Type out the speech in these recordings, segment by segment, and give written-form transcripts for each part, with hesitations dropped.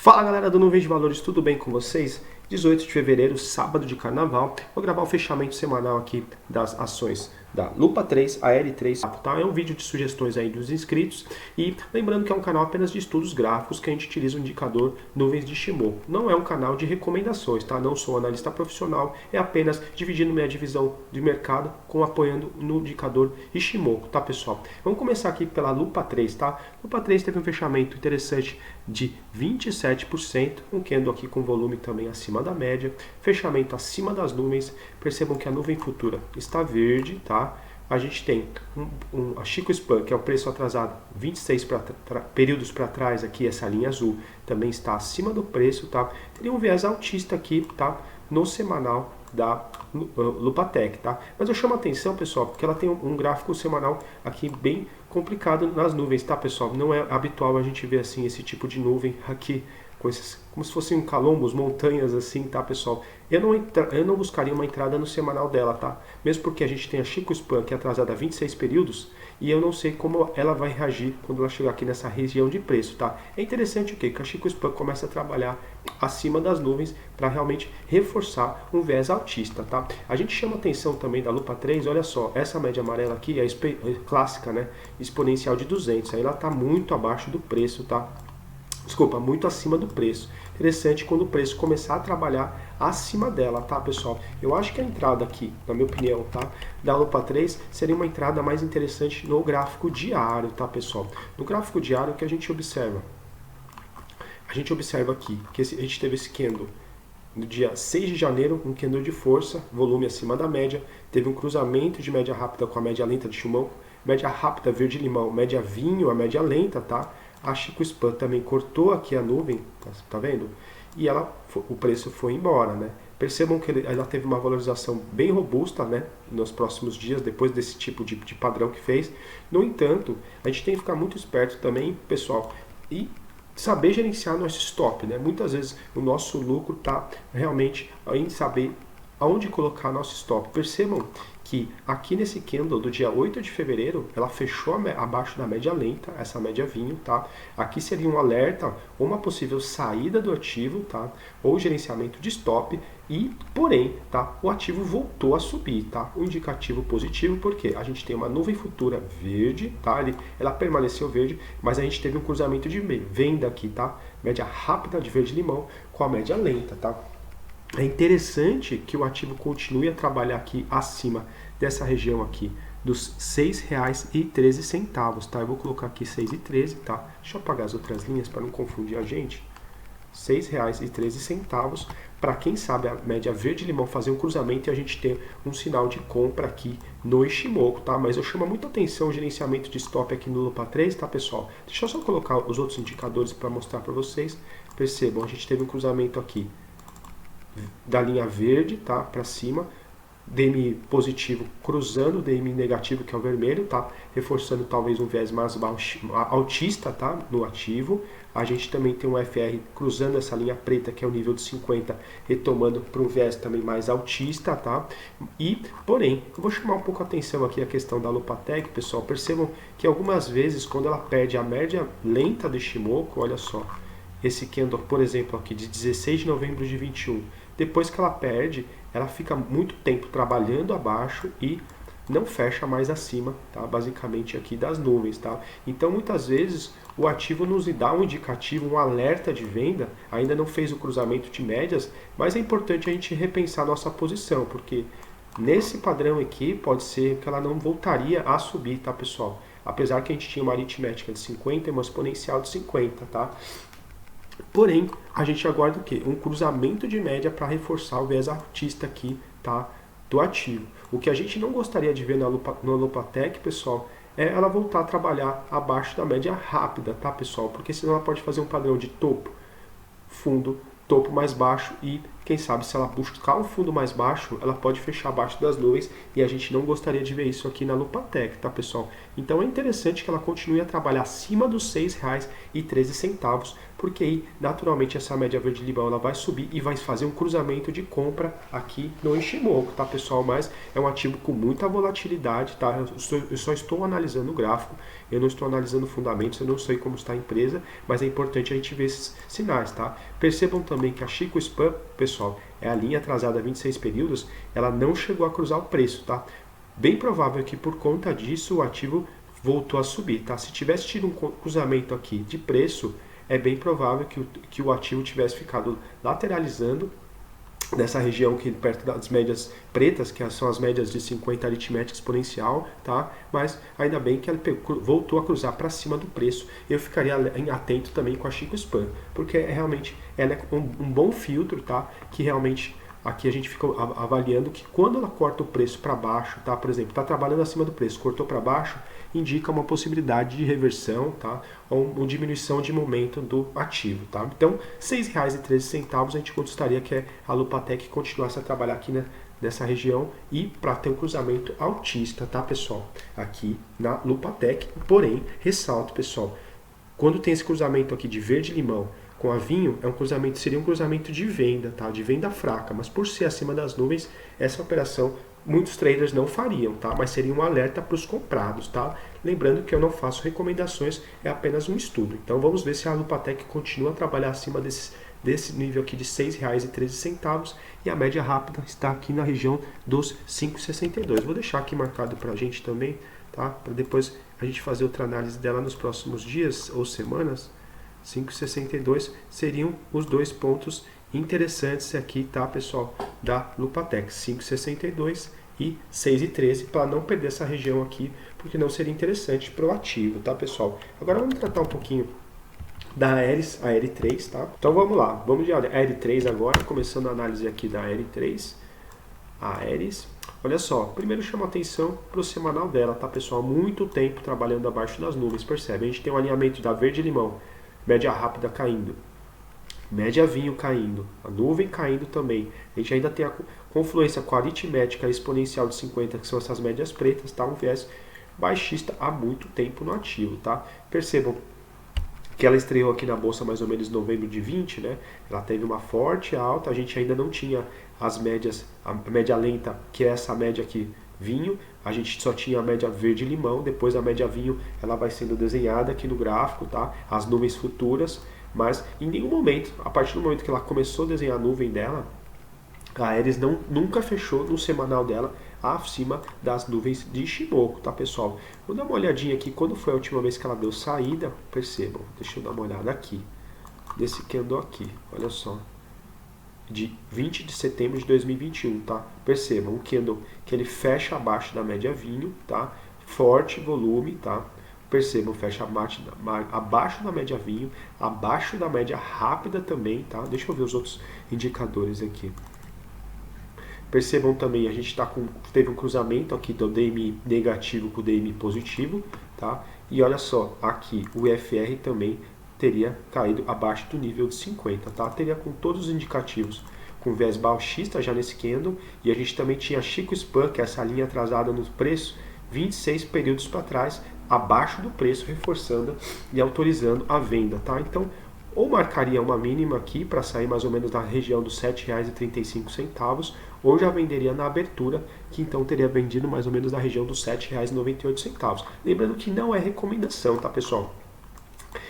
Fala galera do Nuvem de Valores, tudo bem com vocês? 18 de fevereiro, sábado de carnaval, vou gravar o fechamento semanal aqui das ações da Lupa 3, a L3, tá? É um vídeo de sugestões aí dos inscritos e lembrando que é um canal apenas de estudos gráficos que a gente utiliza o indicador Nuvens de Ishimoku. Não é um canal de recomendações, tá? Não sou analista profissional, é apenas dividindo minha divisão de mercado com apoiando no indicador Ishimoku, tá pessoal? Vamos começar aqui pela Lupa 3, tá? Lupa 3 teve um fechamento interessante de 27%, um candle aqui com volume também acima da média, fechamento acima das nuvens. Percebam que a nuvem futura está verde, tá? A gente tem a Chico Span, que é o preço atrasado 26 períodos para trás aqui, essa linha azul também está acima do preço, tá? Teria um viés altista aqui, tá? No semanal da Lupatec, tá? Mas eu chamo a atenção, pessoal, porque ela tem um gráfico semanal aqui bem complicado nas nuvens, tá, pessoal? Não é habitual a gente ver assim esse tipo de nuvem aqui, com esses, como se fossem calombos, montanhas assim, tá, pessoal? Eu não buscaria uma entrada no semanal dela, tá? Mesmo porque a gente tem a Chico Span, que é atrasada a 26 períodos, e eu não sei como ela vai reagir quando ela chegar aqui nessa região de preço, tá? É interessante o quê? Que a Chico Span começa a trabalhar acima das nuvens para realmente reforçar um viés altista, tá? A gente chama atenção também da Lupa 3, olha só, essa média amarela aqui é clássica, né? Exponencial de 200, aí ela tá muito abaixo do preço, tá? Desculpa, muito acima do preço. Interessante quando o preço começar a trabalhar acima dela, tá, pessoal? Eu acho que a entrada aqui, na minha opinião, tá, da Lupa 3 seria uma entrada mais interessante no gráfico diário, tá, pessoal? No gráfico diário, o que a gente observa? A gente observa aqui que a gente teve esse candle no dia 6 de janeiro, um candle de força, volume acima da média, teve um cruzamento de média rápida com a média lenta de Shimoku, média rápida verde-limão, média vinho, a média lenta, tá? A Chico Span também cortou aqui a nuvem, tá vendo? E o preço foi embora, né? Percebam que ela teve uma valorização bem robusta, né? Nos próximos dias, depois desse tipo de padrão que fez. No entanto, a gente tem que ficar muito esperto também, pessoal, e saber gerenciar nosso stop, né? Muitas vezes o nosso lucro está realmente em saber aonde colocar nosso stop. Percebam que aqui nesse candle do dia 8 de fevereiro, ela fechou abaixo da média lenta, essa média vinho, tá? Aqui seria um alerta ou uma possível saída do ativo, tá? Ou gerenciamento de stop e, porém, tá? O ativo voltou a subir, tá? O indicativo positivo, porque a gente tem uma nuvem futura verde, tá? Ela permaneceu verde, mas a gente teve um cruzamento de venda aqui, tá? Média rápida de verde-limão com a média lenta, tá? É interessante que o ativo continue a trabalhar aqui acima dessa região aqui dos R$ 6,13, tá? Eu vou colocar aqui 6,13, tá? Deixa eu apagar as outras linhas para não confundir a gente. R$ 6,13 para quem sabe a média verde-limão fazer um cruzamento e a gente ter um sinal de compra aqui no Ishimoku, tá? Mas eu chamo muita atenção o gerenciamento de stop aqui no Lupa 3, tá, pessoal? Deixa eu só colocar os outros indicadores para mostrar para vocês. Percebam, a gente teve um cruzamento aqui da linha verde, tá, para cima, DMI positivo cruzando o DMI negativo, que é o vermelho, tá, reforçando talvez um viés mais altista, tá, no ativo. A gente também tem um FR cruzando essa linha preta, que é o nível de 50, retomando para um viés também mais altista, tá. E, porém, eu vou chamar um pouco a atenção aqui a questão da Lupatec, pessoal. Percebam que algumas vezes, quando ela perde a média lenta do Ishimoku, olha só, esse candle, por exemplo, aqui de 16 de novembro de 21, depois que ela perde, ela fica muito tempo trabalhando abaixo e não fecha mais acima, tá? Basicamente aqui das nuvens, tá? Então muitas vezes o ativo nos dá um indicativo, um alerta de venda, ainda não fez o cruzamento de médias, mas é importante a gente repensar nossa posição, porque nesse padrão aqui pode ser que ela não voltaria a subir, tá, pessoal? Apesar que a gente tinha uma aritmética de 50 e uma exponencial de 50, tá? Porém, a gente aguarda o quê? Um cruzamento de média para reforçar o viés altista aqui, tá? Do ativo. O que a gente não gostaria de ver na Lupatec, pessoal, é ela voltar a trabalhar abaixo da média rápida, tá, pessoal? Porque senão ela pode fazer um padrão de topo, fundo, topo mais baixo e quem sabe se ela buscar um fundo mais baixo, ela pode fechar abaixo das nuvens e a gente não gostaria de ver isso aqui na Lupatec, tá pessoal? Então é interessante que ela continue a trabalhar acima dos R$ 6,13, porque aí naturalmente essa média verde-limão ela vai subir e vai fazer um cruzamento de compra aqui no Ishimoku, tá pessoal? Mas é um ativo com muita volatilidade, tá? Eu só estou analisando o gráfico, eu não estou analisando fundamentos, eu não sei como está a empresa, mas é importante a gente ver esses sinais, tá? Percebam também que a Chico Spam, pessoal, é a linha atrasada a 26 períodos, ela não chegou a cruzar o preço, tá? Bem provável que por conta disso o ativo voltou a subir, tá? Se tivesse tido um cruzamento aqui de preço, é bem provável que o ativo tivesse ficado lateralizando nessa região aqui perto das médias pretas, que são as médias de 50 aritmética exponencial, tá? Mas ainda bem que ela voltou a cruzar para cima do preço. Eu ficaria atento também com a Chico Spam, porque realmente ela é um bom filtro, tá? Que realmente aqui a gente fica avaliando que quando ela corta o preço para baixo, tá? Por exemplo, está trabalhando acima do preço, cortou para baixo, indica uma possibilidade de reversão, tá? Ou uma diminuição de momento do ativo, tá? Então, R$ 6,13 a gente gostaria que a Lupatec continuasse a trabalhar aqui nessa região e para ter um cruzamento altista, tá, pessoal? Aqui na Lupatec, porém, ressalto, pessoal, quando tem esse cruzamento aqui de verde-limão com a vinho, seria um cruzamento de venda, tá? De venda fraca, mas por ser acima das nuvens, essa operação muitos traders não fariam, tá? Mas seria um alerta para os comprados, tá? Lembrando que eu não faço recomendações, é apenas um estudo. Então vamos ver se a Lupatec continua a trabalhar acima desse nível aqui de R$ 6,13 e a média rápida está aqui na região dos 5,62. Vou deixar aqui marcado para a gente também, tá? Para depois a gente fazer outra análise dela nos próximos dias ou semanas. 5,62 seriam os dois pontos interessantes aqui, tá, pessoal, da Lupatec, 5,62 e 6,13, para não perder essa região aqui, porque não seria interessante para o ativo, tá, pessoal? Agora vamos tratar um pouquinho da Aeris, a AR3, tá? Então vamos lá, vamos de AR3 agora, começando a análise aqui da AR3, a Aeris. Olha só, primeiro chama atenção para o semanal dela, tá, pessoal? Muito tempo trabalhando abaixo das nuvens, percebe? A gente tem um alinhamento da verde-limão, média rápida caindo, média vinho caindo, a nuvem caindo também. A gente ainda tem a confluência com a aritmética exponencial de 50, que são essas médias pretas, tá? Um viés baixista há muito tempo no ativo, tá? Percebam que ela estreou aqui na bolsa mais ou menos em novembro de 20, né? Ela teve uma forte alta, a gente ainda não tinha as médias, a média lenta, que é essa média aqui, vinho, a gente só tinha a média verde-limão, depois a média vinho, ela vai sendo desenhada aqui no gráfico, tá? As nuvens futuras, mas em nenhum momento, a partir do momento que ela começou a desenhar a nuvem dela, a Aeris nunca fechou no semanal dela acima das nuvens de Ishimoku, tá, pessoal? Vou dar uma olhadinha aqui, quando foi a última vez que ela deu saída, percebam, deixa eu dar uma olhada aqui, desse candle aqui, olha só, de 20 de setembro de 2021, tá? Percebam, um candle que ele fecha abaixo da média vinho, tá? Forte volume, tá? Percebam, fecha abaixo da média vinho, abaixo da média rápida também, tá? Deixa eu ver os outros indicadores aqui. Percebam também, a gente teve um cruzamento aqui do DMI negativo com o DMI positivo, tá? E olha só, aqui o IFR também teria caído abaixo do nível de 50, tá? Teria com todos os indicativos com viés baixista já nesse candle, e a gente também tinha Chico Spam, que é essa linha atrasada no preço, 26 períodos para trás, abaixo do preço, reforçando e autorizando a venda, tá? Então, ou marcaria uma mínima aqui para sair mais ou menos na região dos R$ 7,35, ou já venderia na abertura, que então teria vendido mais ou menos na região dos R$ 7,98. Lembrando que não é recomendação, tá, pessoal?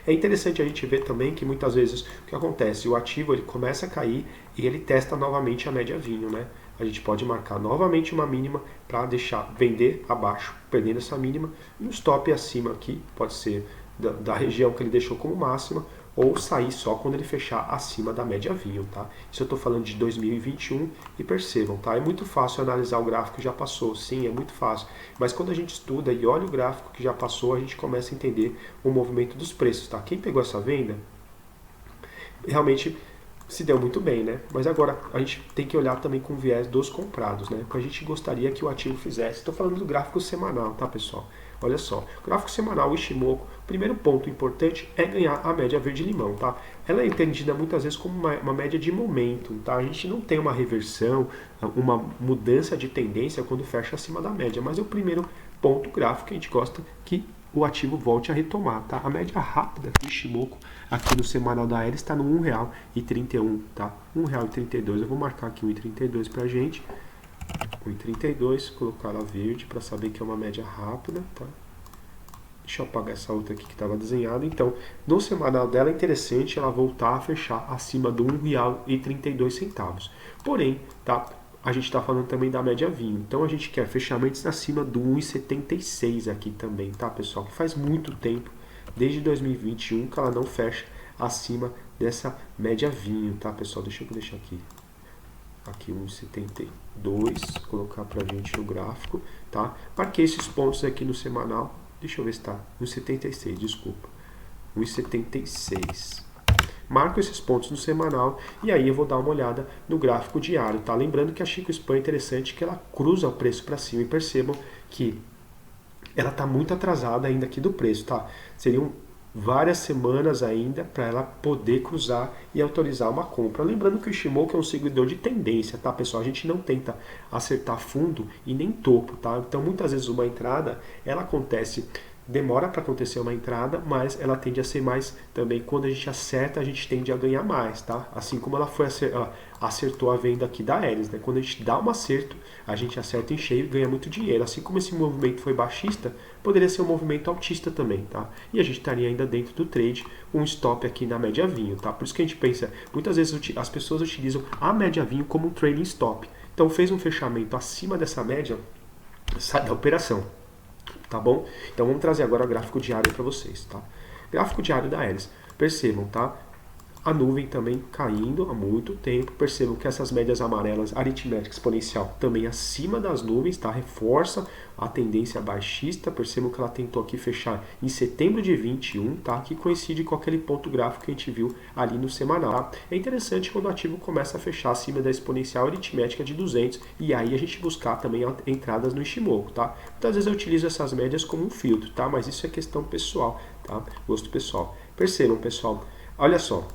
É interessante a gente ver também que muitas vezes o que acontece, o ativo ele começa a cair e ele testa novamente a média vinho, né? A gente pode marcar novamente uma mínima para deixar vender abaixo, perdendo essa mínima, e um stop acima aqui, pode ser da região que ele deixou como máxima, ou sair só quando ele fechar acima da média vinho, tá? Isso eu estou falando de 2021 e percebam, tá? É muito fácil analisar o gráfico que já passou, sim, é muito fácil. Mas quando a gente estuda e olha o gráfico que já passou, a gente começa a entender o movimento dos preços, tá? Quem pegou essa venda, realmente se deu muito bem, né? Mas agora a gente tem que olhar também com o viés dos comprados, né? Porque a gente gostaria que o ativo fizesse. Estou falando do gráfico semanal, tá, pessoal? Olha só, gráfico semanal, o Ishimoku, primeiro ponto importante é ganhar a média verde-limão, tá? Ela é entendida muitas vezes como uma média de momento, tá? A gente não tem uma reversão, uma mudança de tendência quando fecha acima da média, mas é o primeiro ponto gráfico que a gente gosta que o ativo volte a retomar, tá? A média rápida do Ishimoku aqui no semanal da Aeris está no R$1,31, tá? R$1,32. Eu vou marcar aqui R$1,32 pra gente. 1,32, colocar ela verde para saber que é uma média rápida, tá? Deixa eu apagar essa outra aqui que estava desenhada. Então, no semanal dela é interessante ela voltar a fechar acima do R$1,32. Porém, tá? A gente está falando também da média vinho. Então, a gente quer fechamentos acima do 1,76 aqui também, tá, pessoal? Que faz muito tempo, desde 2021, que ela não fecha acima dessa média vinho, tá, pessoal? Deixa eu deixar aqui. Aqui 1,72, colocar pra gente no gráfico, tá? Marquei esses pontos aqui no semanal. Deixa eu ver se tá. 1,76, desculpa. 1,76. Marco esses pontos no semanal e aí eu vou dar uma olhada no gráfico diário, tá? Lembrando que a Chico Span é interessante que ela cruza o preço para cima e percebam que ela está muito atrasada ainda aqui do preço, tá? Seriam várias semanas ainda para ela poder cruzar e autorizar uma compra. Lembrando que o Ishimoku é um seguidor de tendência, tá, pessoal? A gente não tenta acertar fundo e nem topo, tá? Então, muitas vezes uma entrada, ela acontece, demora para acontecer uma entrada, mas ela tende a ser mais também, quando a gente acerta, a gente tende a ganhar mais, tá? Assim como ela acertou a venda aqui da Aeris, né? Quando a gente dá um acerto, a gente acerta em cheio e ganha muito dinheiro. Assim como esse movimento foi baixista, poderia ser um movimento altista também, tá? E a gente estaria ainda dentro do trade, um stop aqui na média vinho, tá? Por isso que a gente pensa, muitas vezes as pessoas utilizam a média vinho como um trading stop. Então fez um fechamento acima dessa média, sai da operação. Tá bom? Então vamos trazer agora o gráfico diário para vocês, tá? Gráfico diário da Aeris. Percebam, tá? A nuvem também caindo há muito tempo. Percebam que essas médias amarelas, aritmética exponencial, também acima das nuvens, tá? Reforça a tendência baixista. Percebam que ela tentou aqui fechar em setembro de 21, tá? Que coincide com aquele ponto gráfico que a gente viu ali no semanal, tá? É interessante quando o ativo começa a fechar acima da exponencial aritmética de 200 e aí a gente buscar também entradas no Ishimoku, tá? Muitas vezes eu utilizo essas médias como um filtro, tá? Mas isso é questão pessoal, tá? Gosto pessoal. Percebam, pessoal. Olha só.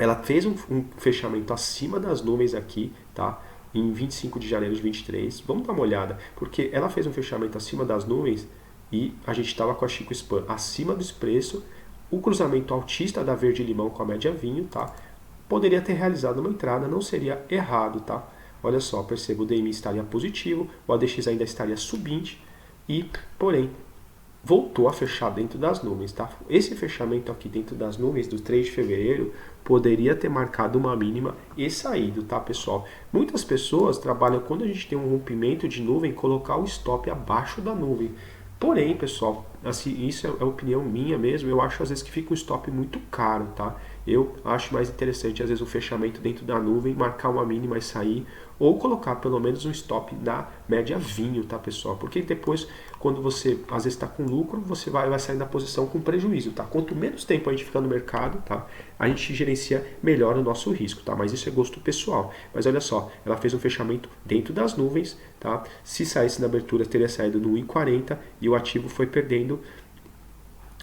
Ela fez um fechamento acima das nuvens aqui, tá? Em 25 de janeiro de 23. Vamos dar uma olhada, porque ela fez um fechamento acima das nuvens e a gente estava com a Chico Span acima do preço. O cruzamento altista da verde limão com a média vinho, tá? Poderia ter realizado uma entrada, não seria errado, tá? Olha só, perceba, o DMI estaria positivo, o ADX ainda estaria subindo e, porém, voltou a fechar dentro das nuvens, tá? Esse fechamento aqui dentro das nuvens do 3 de fevereiro poderia ter marcado uma mínima e saído, tá, pessoal? Muitas pessoas trabalham, quando a gente tem um rompimento de nuvem, colocar o stop abaixo da nuvem. Porém, pessoal, assim, isso é opinião minha mesmo, eu acho às vezes que fica um stop muito caro, tá? Eu acho mais interessante, às vezes, o fechamento dentro da nuvem, marcar uma mínima e sair, ou colocar pelo menos um stop na média vinho, tá, pessoal? Porque depois, quando você, às vezes, está com lucro, você vai sair da posição com prejuízo, tá? Quanto menos tempo a gente fica no mercado, tá? A gente gerencia melhor o nosso risco, tá? Mas isso é gosto pessoal. Mas olha só, ela fez um fechamento dentro das nuvens, tá? Se saísse na abertura, teria saído no 1,40 e o ativo foi perdendo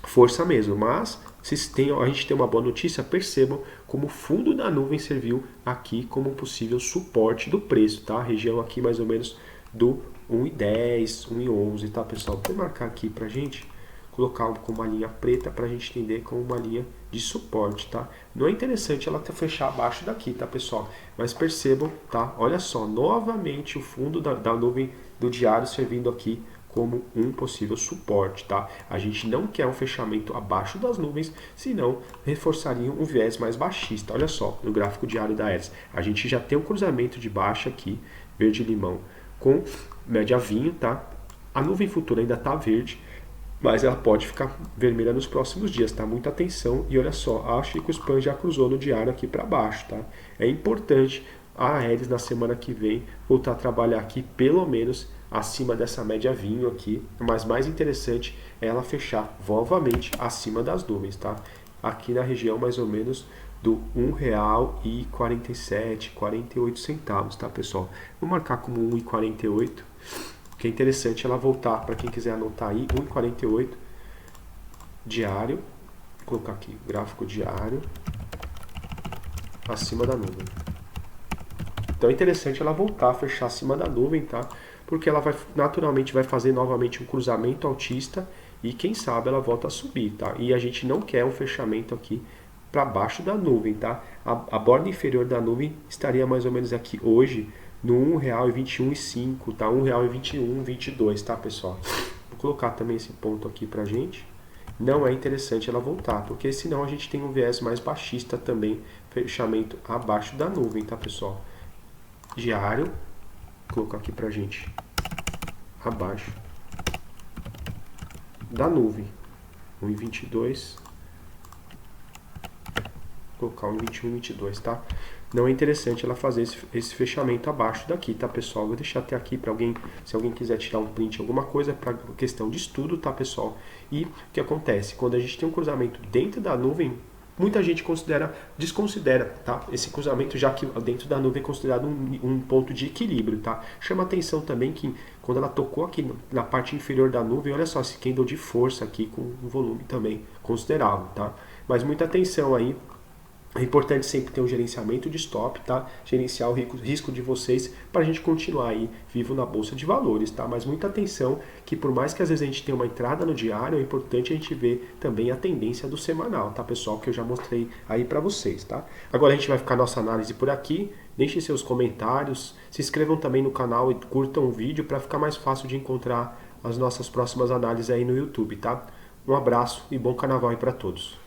força mesmo, mas se a gente tem uma boa notícia, percebam como o fundo da nuvem serviu aqui como um possível suporte do preço, tá? A região aqui mais ou menos do 1,10, 1,11, tá, pessoal? Vou marcar aqui pra gente, colocar com uma linha preta pra gente entender como uma linha de suporte, tá? Não é interessante ela fechar abaixo daqui, tá, pessoal? Mas percebam, tá? Olha só, novamente o fundo da nuvem do diário servindo aqui como um possível suporte, tá? A gente não quer um fechamento abaixo das nuvens, senão reforçaria um viés mais baixista. Olha só, no gráfico diário da Aeris, a gente já tem um cruzamento de baixa aqui, verde-limão, com média vinho, tá? A nuvem futura ainda tá verde, mas ela pode ficar vermelha nos próximos dias, tá? Muita atenção e olha só, a Chico Span já cruzou no diário aqui para baixo, tá? É importante a Aeris na semana que vem voltar a trabalhar aqui pelo menos acima dessa média vinho aqui, mas mais interessante é ela fechar novamente acima das nuvens, tá? Aqui na região mais ou menos do R$1,47, 48 centavos, tá, pessoal? Vou marcar como 1,48, que é interessante ela voltar, para quem quiser anotar aí, 1,48 diário, vou colocar aqui, gráfico diário, acima da nuvem. Então é interessante ela voltar a fechar acima da nuvem, tá? Porque ela naturalmente vai fazer novamente um cruzamento altista e quem sabe ela volta a subir, tá? E a gente não quer um fechamento aqui para baixo da nuvem, tá? A borda inferior da nuvem estaria mais ou menos aqui hoje no R$1,21,5, tá? R$1,21, 22, tá, pessoal? Vou colocar também esse ponto aqui pra gente. Não é interessante ela voltar, porque senão a gente tem um viés mais baixista também, fechamento abaixo da nuvem, tá, pessoal? Diário, vou colocar aqui pra gente abaixo da nuvem, 1,22, colocar 1,21, 22, tá? Não é interessante ela fazer esse fechamento abaixo daqui, tá, pessoal? Vou deixar até aqui para alguém, se alguém quiser tirar um print, alguma coisa, para questão de estudo, tá, pessoal? E o que acontece? Quando a gente tem um cruzamento dentro da nuvem, muita gente desconsidera, tá? Esse cruzamento, já que dentro da nuvem é considerado um ponto de equilíbrio, tá? Chama atenção também que quando ela tocou aqui na parte inferior da nuvem, olha só esse candle de força aqui com um volume também considerável, tá? Mas muita atenção aí. É importante sempre ter um gerenciamento de stop, tá? Gerenciar o risco de vocês para a gente continuar aí vivo na bolsa de valores, tá? Mas muita atenção que por mais que às vezes a gente tenha uma entrada no diário, é importante a gente ver também a tendência do semanal, tá, pessoal? Que eu já mostrei aí para vocês, tá? Agora a gente vai ficar nossa análise por aqui. Deixem seus comentários, se inscrevam também no canal e curtam o vídeo para ficar mais fácil de encontrar as nossas próximas análises aí no YouTube, tá? Um abraço e bom carnaval aí para todos.